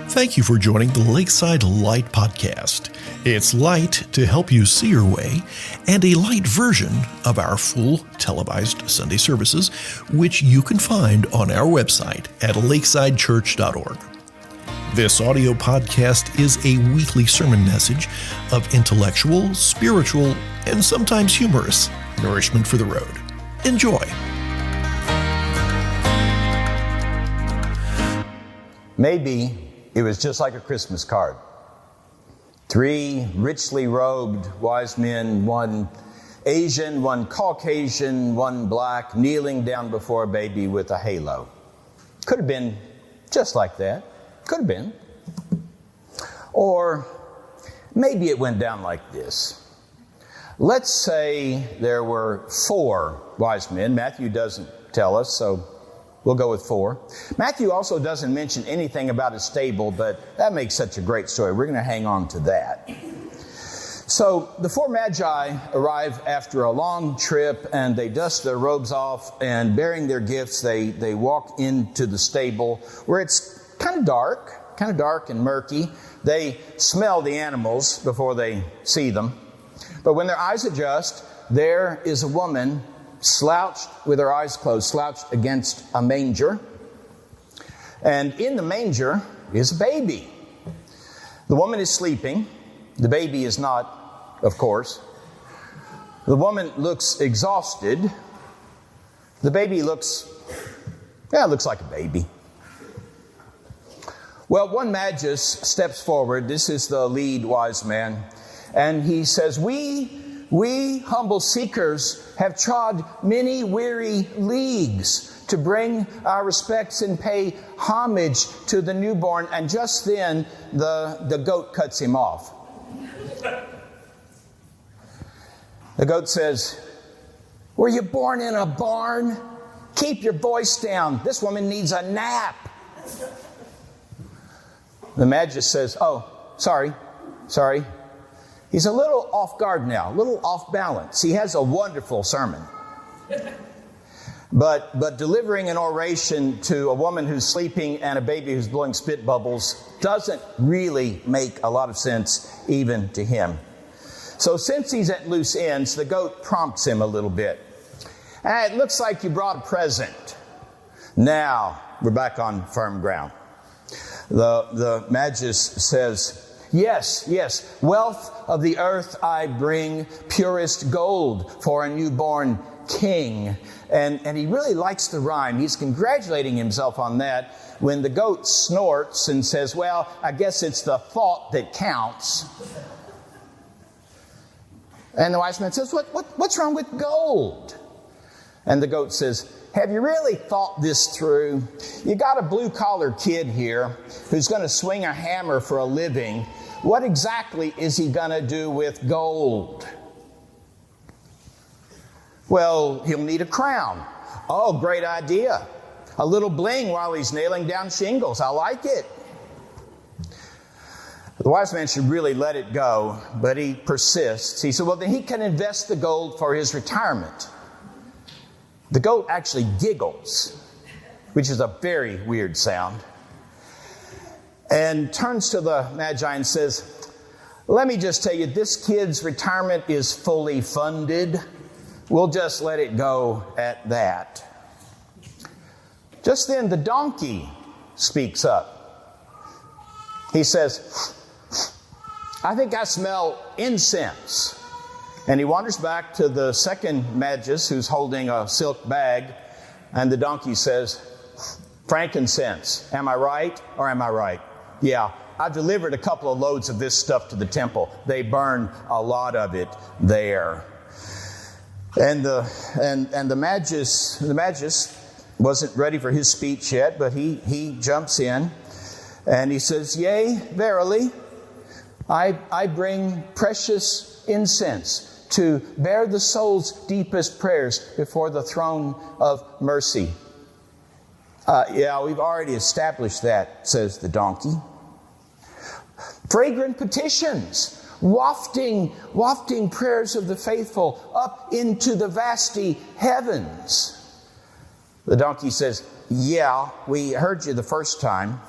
Thank you for joining the Lakeside Light Podcast. It's light to help you see your way, and a light version of our full televised Sunday services, which you can find on our website at lakesidechurch.org. This audio podcast is a weekly sermon message of intellectual, spiritual, and sometimes humorous nourishment for the road. Enjoy. Maybe it was just like a Christmas card. 3 richly robed wise men, one Asian, one Caucasian, one black, kneeling down before a baby with a halo. Could have been just like that. Could have been. Or maybe it went down like this. Let's say there were 4 wise men. Matthew doesn't tell us, so we'll go with 4. Matthew also doesn't mention anything about a stable, but that makes such a great story. We're going to hang on to that. So the 4 magi arrive after a long trip, and they dust their robes off, and bearing their gifts, they walk into the stable where it's kind of dark and murky. They smell the animals before they see them. But when their eyes adjust, there is a woman slouched with her eyes closed, slouched against a manger. And in the manger is a baby. The woman is sleeping. The baby is not, of course. The woman looks exhausted. The baby looks like a baby. Well, one Magus steps forward. This is the lead wise man. And he says, We humble seekers have trod many weary leagues to bring our respects and pay homage to the newborn. And just then, the goat cuts him off. The goat says, Were you born in a barn? Keep your voice down. This woman needs a nap. The Magus says, Oh, sorry. He's a little off guard now, a little off balance. He has a wonderful sermon. But delivering an oration to a woman who's sleeping and a baby who's blowing spit bubbles doesn't really make a lot of sense even to him. So since he's at loose ends, the goat prompts him a little bit. It looks like you brought a present. Now we're back on firm ground. The Magus says, Yes, wealth of the earth I bring, purest gold for a newborn king. And he really likes the rhyme. He's congratulating himself on that when the goat snorts and says, Well, I guess it's the thought that counts. And the wise man says, What's wrong with gold? And the goat says, Have you really thought this through? You got a blue-collar kid here who's going to swing a hammer for a living. What exactly is he going to do with gold? Well, he'll need a crown. Oh, great idea. A little bling while he's nailing down shingles. I like it. The wise man should really let it go, but he persists. He said, Well, then he can invest the gold for his retirement. The goat actually giggles, which is a very weird sound, and turns to the Magi and says, Let me just tell you, this kid's retirement is fully funded. We'll just let it go at that. Just then the donkey speaks up. He says, I think I smell incense. And he wanders back to the second Magus who's holding a silk bag. And the donkey says, Frankincense. Am I right or am I right? Yeah, I've delivered a couple of loads of this stuff to the temple. They burn a lot of it there. And the Magus wasn't ready for his speech yet, but he jumps in and he says, Yea, verily, I bring precious incense to bear the soul's deepest prayers before the throne of mercy. Yeah, we've already established that, says the donkey. Fragrant petitions, wafting prayers of the faithful up into the vasty heavens. The donkey says, Yeah, we heard you the first time.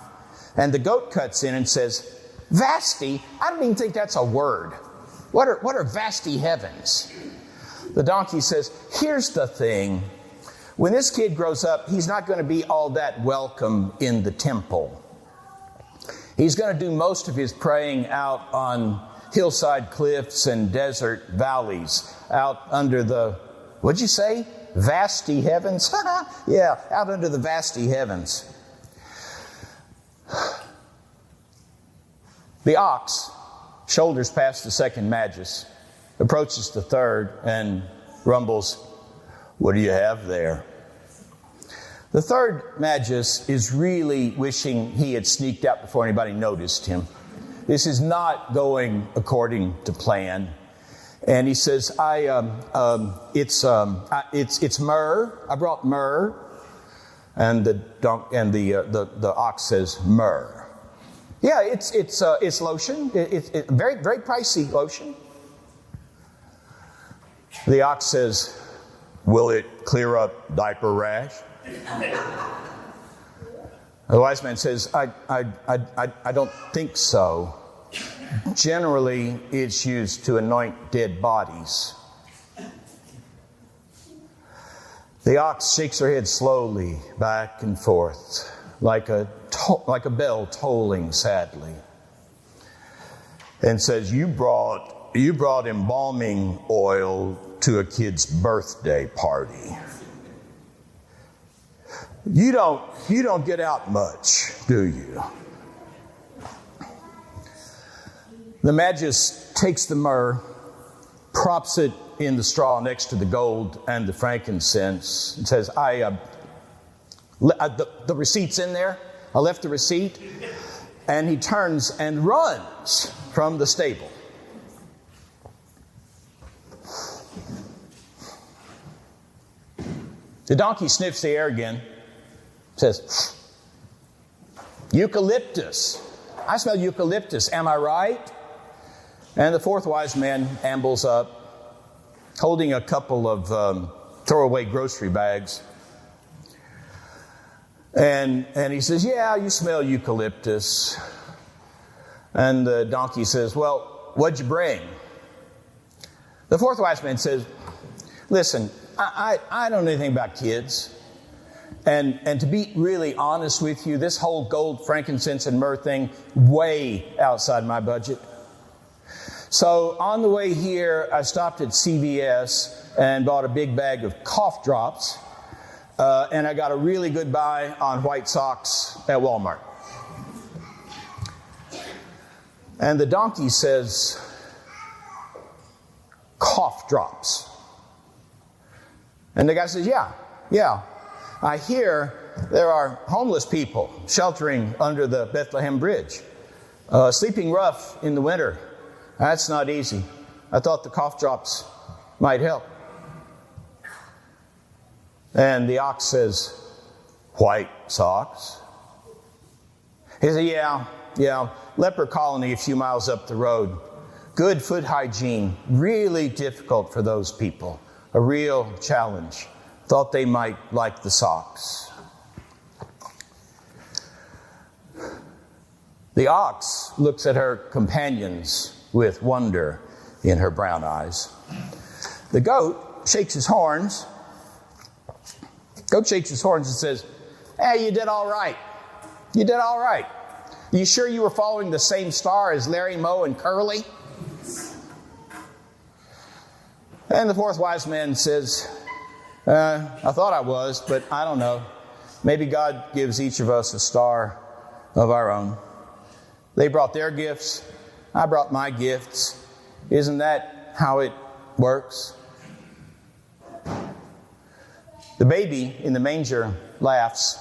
And the goat cuts in and says, "Vasty? I don't even think that's a word. What are vasty heavens?" The donkey says, "Here's the thing. When this kid grows up, he's not going to be all that welcome in the temple. He's going to do most of his praying out on hillside cliffs and desert valleys, out under the, what'd you say? Vasty heavens?" Yeah, out under the vasty heavens. The ox shoulders past the second magus, approaches the third, and rumbles, "What do you have there?" The third magus is really wishing he had sneaked out before anybody noticed him. This is not going according to plan. And he says, it's myrrh. I brought myrrh. And the ox says, "Myrrh." Yeah, it's lotion. It's very, very pricey lotion. The ox says, "Will it clear up diaper rash?" The wise man says, I don't think so. Generally, it's used to anoint dead bodies." The ox shakes her head slowly back and forth, like a bell tolling sadly, and says, You brought embalming oil to a kid's birthday party. You don't get out much, do you?" The magus takes the myrrh, props it in the straw next to the gold and the frankincense, and says, the receipt's in there. I left the receipt. And he turns and runs from the stable. The donkey sniffs the air again, says, "Eucalyptus. I smell eucalyptus. Am I right?" And the fourth wise man ambles up, holding a couple of throwaway grocery bags. And he says, "Yeah, you smell eucalyptus." And the donkey says, "Well, what'd you bring?" The fourth wise man says, "Listen, I don't know anything about kids. And to be really honest with you, this whole gold, frankincense, and myrrh thing, way outside my budget. So on the way here, I stopped at CVS and bought a big bag of cough drops. And I got a really good buy on white socks at Walmart." And the donkey says, "Cough drops." And the guy says, Yeah. I hear there are homeless people sheltering under the Bethlehem Bridge, sleeping rough in the winter. That's not easy. I thought the cough drops might help." And the ox says, "White socks?" He said, Yeah. Leper colony a few miles up the road. Good foot hygiene. Really difficult for those people. A real challenge. Thought they might like the socks. The ox looks at her companions with wonder in her brown eyes. The goat shakes his horns. Goat shakes his horns and says, "Hey, you did all right. You did all right. You sure you were following the same star as Larry, Moe, and Curly?" And the fourth wise man says, "I thought I was, but I don't know. Maybe God gives each of us a star of our own. They brought their gifts. I brought my gifts. Isn't that how it works?" The baby in the manger laughs,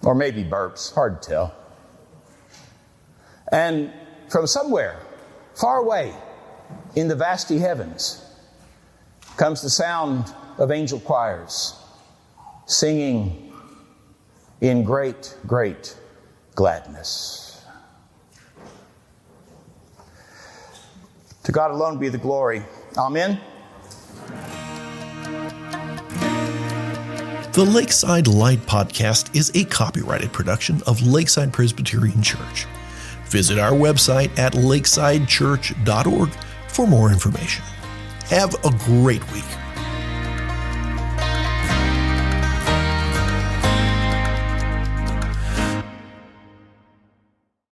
or maybe burps, hard to tell. And from somewhere, far away in the vasty heavens, comes the sound of angel choirs singing in great, great gladness. To God alone be the glory. Amen. The Lakeside Light Podcast is a copyrighted production of Lakeside Presbyterian Church. Visit our website at lakesidechurch.org for more information. Have a great week.